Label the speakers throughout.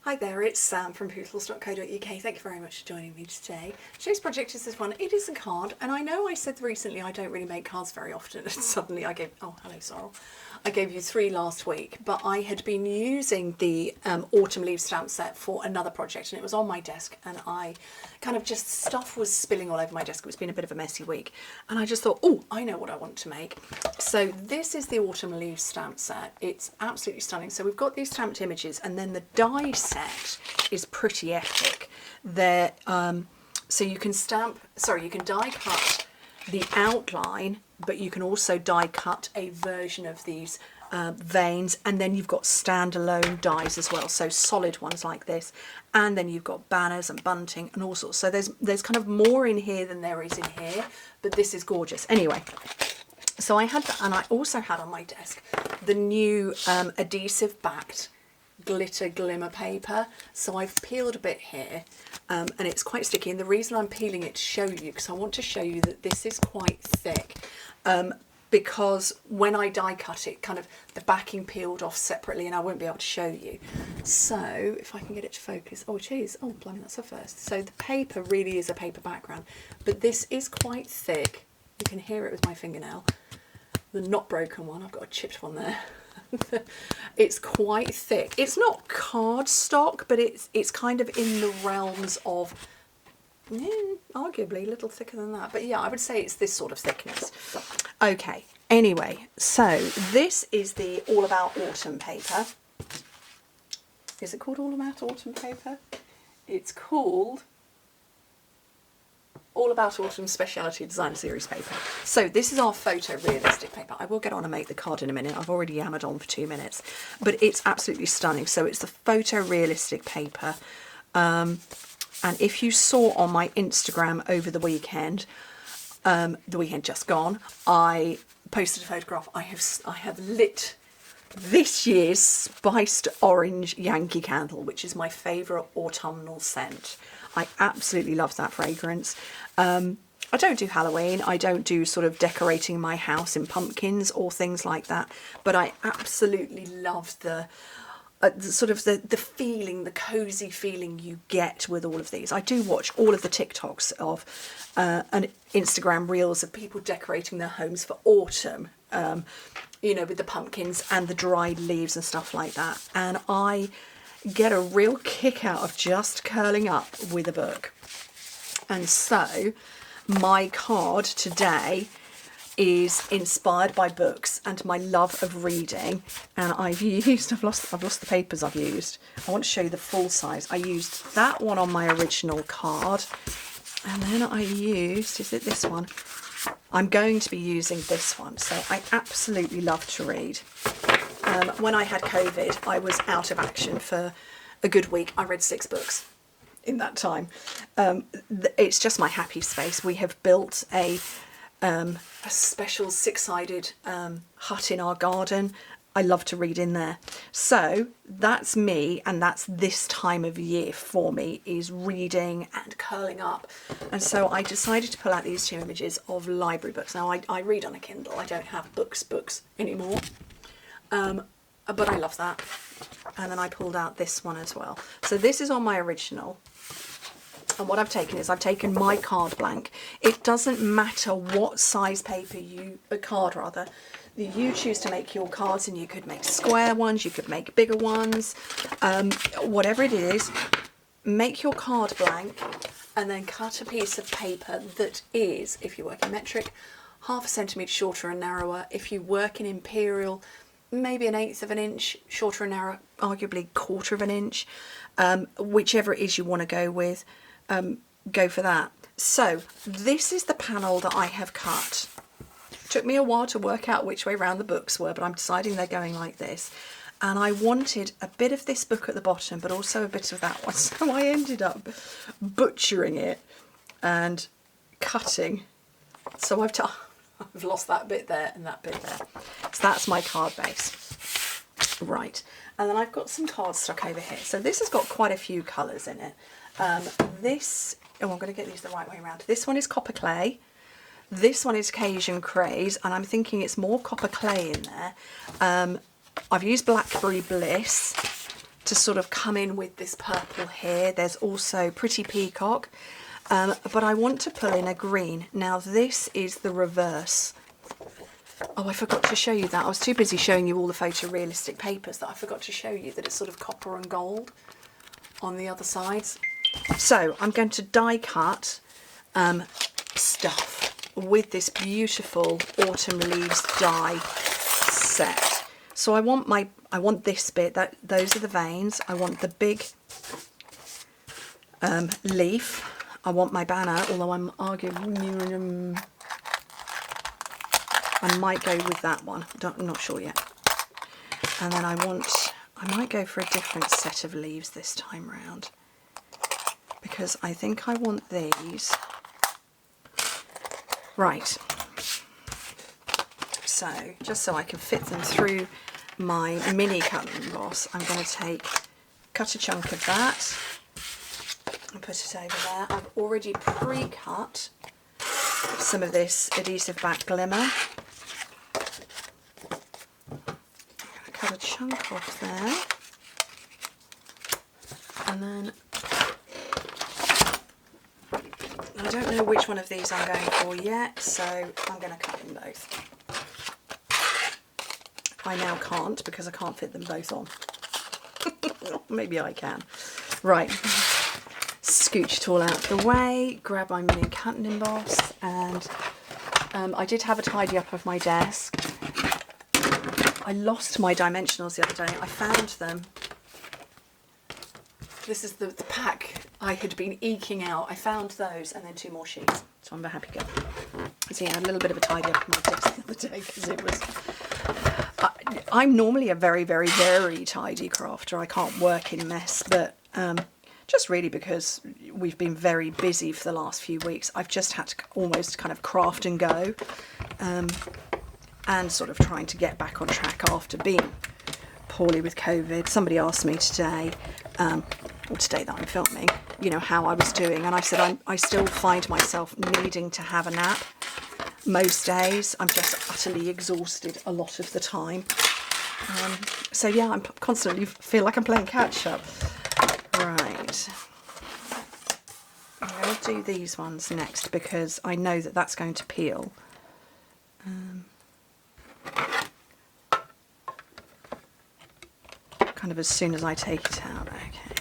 Speaker 1: Hi there, it's Sam from Pootles.co.uk. Thank you very much for joining me today. Today's project is this one. It is a card, and I know I said recently I don't really make cards very often, and suddenly I gave, oh hello Sorrel, I gave you 3 last week, but I had been using the autumn leaves stamp set for another project, and it was on my desk, and I kind of just, stuff was spilling all over my desk. It's been a bit of a messy week, and I just thought, oh, I know what I want to make. So this is the autumn leaves stamp set. It's absolutely stunning. So we've got these stamped images, and then the die set is pretty epic. There, so you can you can die cut the outline, but you can also die cut a version of these veins, and then you've got standalone dies as well, so solid ones like this, and then you've got banners and bunting and all sorts. So there's kind of more in here than there is in here, but this is gorgeous. Anyway, so I had that, and I also had on my desk the new adhesive backed glitter glimmer paper. So I've peeled a bit here, and it's quite sticky, and the reason I'm peeling it to show you, because I want to show you that this is quite thick, because when I die cut it, kind of the backing peeled off separately, and I won't be able to show you. So if I can get it to focus, oh it is, oh blimey, that's a first. So the paper really is a paper background, but this is quite thick. You can hear it with my fingernail. The not broken one, I've got a chipped one there. It's quite thick. It's not cardstock, but it's kind of in the realms of, arguably a little thicker than that. But yeah, I would say it's this sort of thickness. Okay, anyway, so this is the All About Autumn paper. Is it called All About Autumn paper? It's called All About Autumn Speciality Designer Series paper. So this is our photorealistic paper. I will get on and make the card in a minute. I've already yammered on for 2 minutes, but it's absolutely stunning. So it's the photorealistic paper. And if you saw on my Instagram over the weekend just gone, I posted a photograph. I have lit this year's spiced orange Yankee candle, which is my favourite autumnal scent. I absolutely love that fragrance. I don't do Halloween, I don't do sort of decorating my house in pumpkins or things like that, but I absolutely love the sort of the feeling, the cosy feeling you get with all of these. I do watch all of the TikToks of and Instagram reels of people decorating their homes for autumn, you know, with the pumpkins and the dried leaves and stuff like that, and I get a real kick out of just curling up with a book. And so my card today is inspired by books and my love of reading, and I've lost the papers I've used. I want to show you the full size. I used that one on my original card, and then I used, is it this one? I'm going to be using this one. So I absolutely love to read. When I had COVID, I was out of action for a good week. I read 6 books in that time. It's just my happy space. We have built a special 6-sided hut in our garden. I love to read in there. So that's me, and that's this time of year for me, is reading and curling up. And so I decided to pull out these 2 images of library books. Now I read on a Kindle. I don't have books anymore. But I love that. And then I pulled out this one as well. So this is on my original. And what I've taken is I've taken my card blank. It doesn't matter what size paper that you choose to make your cards, and you could make square ones, you could make bigger ones, whatever it is, make your card blank and then cut a piece of paper that is, if you work in metric, 1/2 centimetre shorter and narrower. If you work in imperial, maybe 1/8 of an inch shorter and narrower, arguably 1/4 of an inch, whichever it is you want to go with, go for that. So this is the panel that I have cut. Took me a while to work out which way round the books were, but I'm deciding they're going like this. And I wanted a bit of this book at the bottom, but also a bit of that one. So I ended up butchering it and cutting. So I've lost that bit there and that bit there. So that's my card base. Right, and then I've got some cards stuck over here. So this has got quite a few colours in it. I'm going to get these the right way around. This one is Copper Clay. This one is Cajun Craze, and I'm thinking it's more Copper Clay in there. I've used Blackberry Bliss to sort of come in with this purple here. There's also Pretty Peacock, but I want to pull in a green. Now this is the reverse. Oh, I forgot to show you that. I was too busy showing you all the photorealistic papers that I forgot to show you that it's sort of copper and gold on the other sides. So I'm going to die cut stuff with this beautiful autumn leaves die set. So I want this bit, those are the veins. I want the big leaf. I want my banner, although I'm arguing I might go with that one. I'm not sure yet. And then I might go for a different set of leaves this time round, because I think I want these. Right. So, just so I can fit them through my mini cut and emboss, I'm going to cut a chunk of that and put it over there. I've already pre-cut some of this adhesive back glimmer. I'm going to cut a chunk off there, and then I don't know which one of these I'm going for yet, so I'm going to cut them both. I now can't because I can't fit them both on. Maybe I can. Right, scooch it all out of the way, grab my mini cut and emboss, and I did have a tidy up of my desk. I lost my dimensionals the other day. I found them. This is the pack I had been eking out. I found those and then 2 more sheets. So I'm a happy girl. So yeah, I had a little bit of a tidy up of my desk the other day because it was... I'm normally a very, very, very tidy crafter. I can't work in mess, but just really because we've been very busy for the last few weeks, I've just had to almost kind of craft and go, and sort of trying to get back on track after being poorly with COVID. Somebody asked me today, or today that I'm filming, you know, how I was doing, and I said I still find myself needing to have a nap. Most days I'm just utterly exhausted a lot of the time. So yeah, I'm constantly feel like I'm playing catch up. Right, I'm going to do these ones next because I know that that's going to peel. Kind of as soon as I take it out. Okay.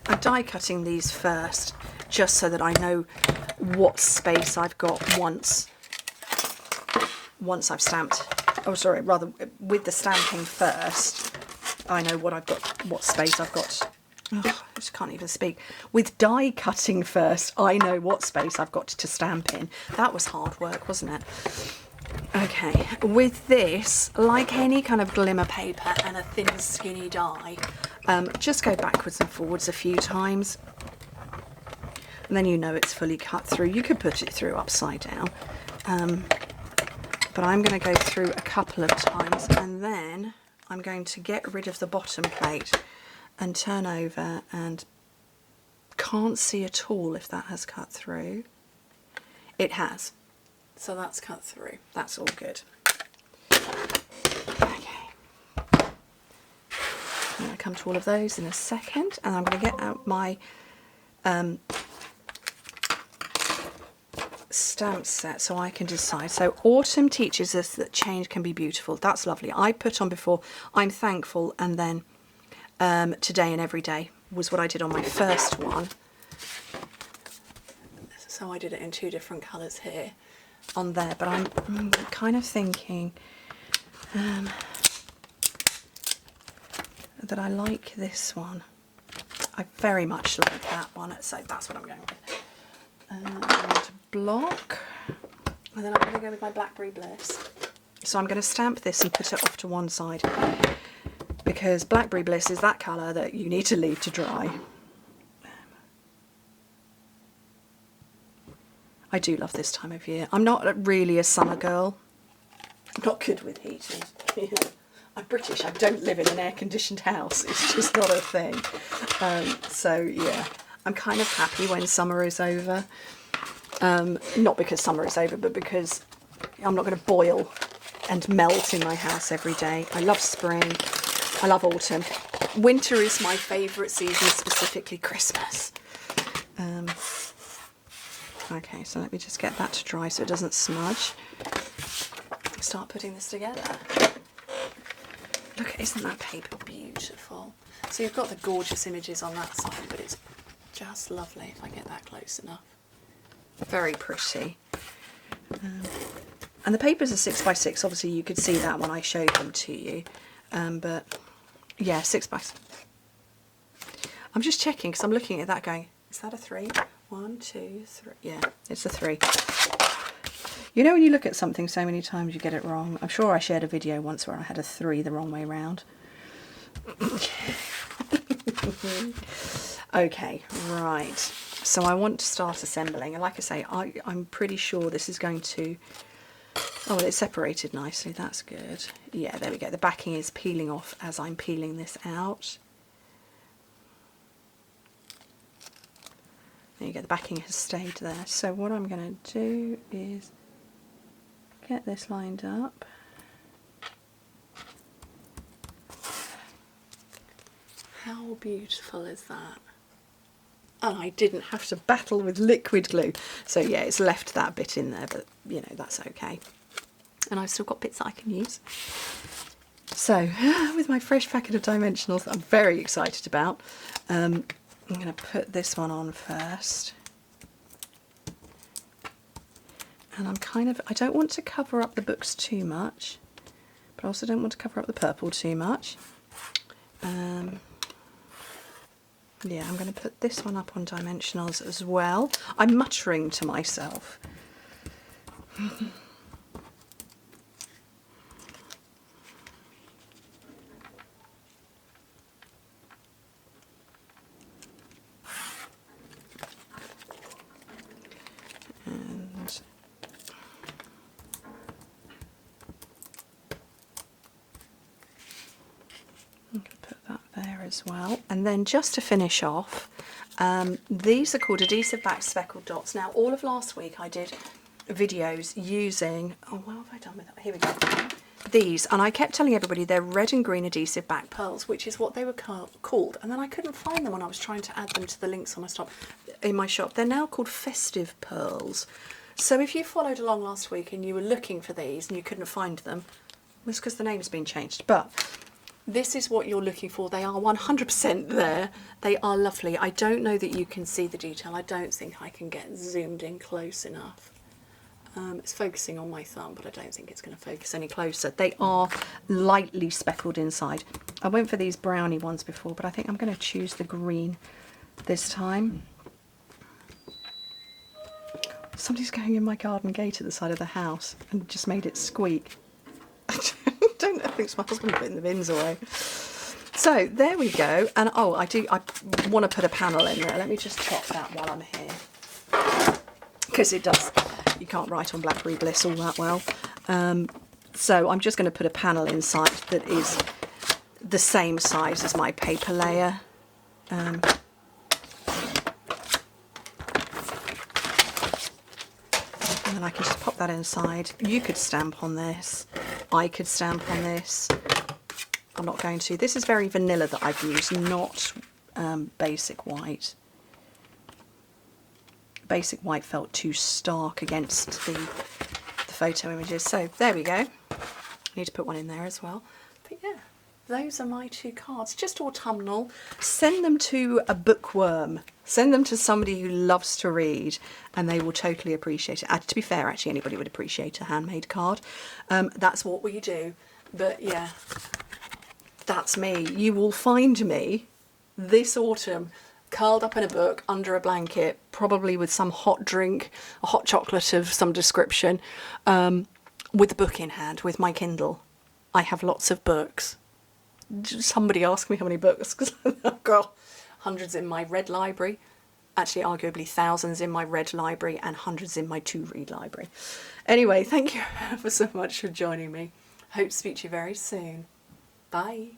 Speaker 1: I'm die cutting these first just so that I know what space I've got once I've stamped. Oh, sorry, rather with the stamping first, I know what I've got, what space I've got. Oh, I just can't even speak. With die cutting first, I know what space I've got to stamp in. That was hard work, wasn't it? Okay, with this, like any kind of glimmer paper and a thin skinny die, just go backwards and forwards a few times. And then you know it's fully cut through. You could put it through upside down. But I'm going to go through a couple of times, and then I'm going to get rid of the bottom plate and turn over, and can't see at all if that has cut through. It has. So that's cut through. That's all good. Okay. I'm going to come to all of those in a second, and I'm going to get out my stamp set so I can decide. So autumn teaches us that change can be beautiful. That's lovely. I put on before I'm thankful, and then today and every day was what I did on my first one. So I did it in 2 different colours here on there, but I'm kind of thinking that I like this one. I very much like that one, so that's what I'm going with. I'm going to block, and then I'm going to go with my Blackberry Bliss. So I'm going to stamp this and put it off to one side, because Blackberry Bliss is that colour that you need to leave to dry. I do love this time of year. I'm not really a summer girl. I'm not good with heating. I'm British. I don't live in an air-conditioned house. It's just not a thing. So yeah, I'm kind of happy when summer is over. Not because summer is over, but because I'm not going to boil and melt in my house every day. I love spring. I love autumn. Winter is my favourite season, specifically Christmas. Okay, so let me just get that to dry so it doesn't smudge. Start putting this together. Look, isn't that paper beautiful? So you've got the gorgeous images on that side, but it's just lovely if I get that close enough. Very pretty. And the papers are 6x6. Obviously you could see that when I showed them to you. But yeah, 6x6. I'm just checking because I'm looking at that going, is that a 3? 1, 2, 3. Yeah, it's a 3. You know when you look at something so many times you get it wrong? I'm sure I shared a video once where I had a 3 the wrong way round. Okay, right. So I want to start assembling. And like I say, I'm pretty sure this is going to... Oh, well, it's separated nicely. That's good. Yeah, there we go. The backing is peeling off as I'm peeling this out. There you go. The backing has stayed there. So what I'm going to do is get this lined up. How beautiful is that? And I didn't have to battle with liquid glue. So yeah, it's left that bit in there, but you know, that's okay. And I've still got bits that I can use. So with my fresh packet of dimensionals that I'm very excited about, I'm going to put this one on first. And I don't want to cover up the books too much, but I also don't want to cover up the purple too much. Yeah, I'm going to put this one up on dimensionals as well. I'm muttering to myself. As well. And then just to finish off, these are called adhesive back speckled dots. Now all of last week I did videos using, oh, what have I done with that? Here we go. These, and I kept telling everybody they're red and green adhesive back pearls, which is what they were called, and then I couldn't find them when I was trying to add them to the links on my shop. They're now called festive pearls. So if you followed along last week and you were looking for these and you couldn't find them, it's because the name's been changed. But this is what you're looking for. They are 100% there. They are lovely. I don't know that you can see the detail. I don't think I can get zoomed in close enough. It's focusing on my thumb, but I don't think it's going to focus any closer. They are lightly speckled inside. I went for these brownie ones before, but I think I'm going to choose the green this time. Somebody's going in my garden gate at the side of the house and just made it squeak. I think it's my husband putting the bins away. So there we go. And oh, I want to put a panel in there. Let me just chop that while I'm here, because it does, you can't write on Blackberry Bliss all that well. So I'm just going to put a panel inside that is the same size as my paper layer. And then I can just pop that inside. You could stamp on this. I could stamp on this. I'm not going to. This is very vanilla that I've used, not basic white. Basic white felt too stark against the photo images. So there we go. I need to put one in there as well. But yeah, those are my 2 cards. Just autumnal. Send them to a bookworm. Send them to somebody who loves to read, and they will totally appreciate it. To be fair, actually, anybody would appreciate a handmade card. That's what we do. But yeah, that's me. You will find me this autumn curled up in a book under a blanket, probably with some hot drink, a hot chocolate of some description, with a book in hand, with my Kindle. I have lots of books. Somebody asked me how many books, because I've got hundreds in my red library, actually arguably thousands in my red library, and hundreds in my to-read library. Anyway, thank you ever so much for joining me. Hope to speak to you very soon. Bye.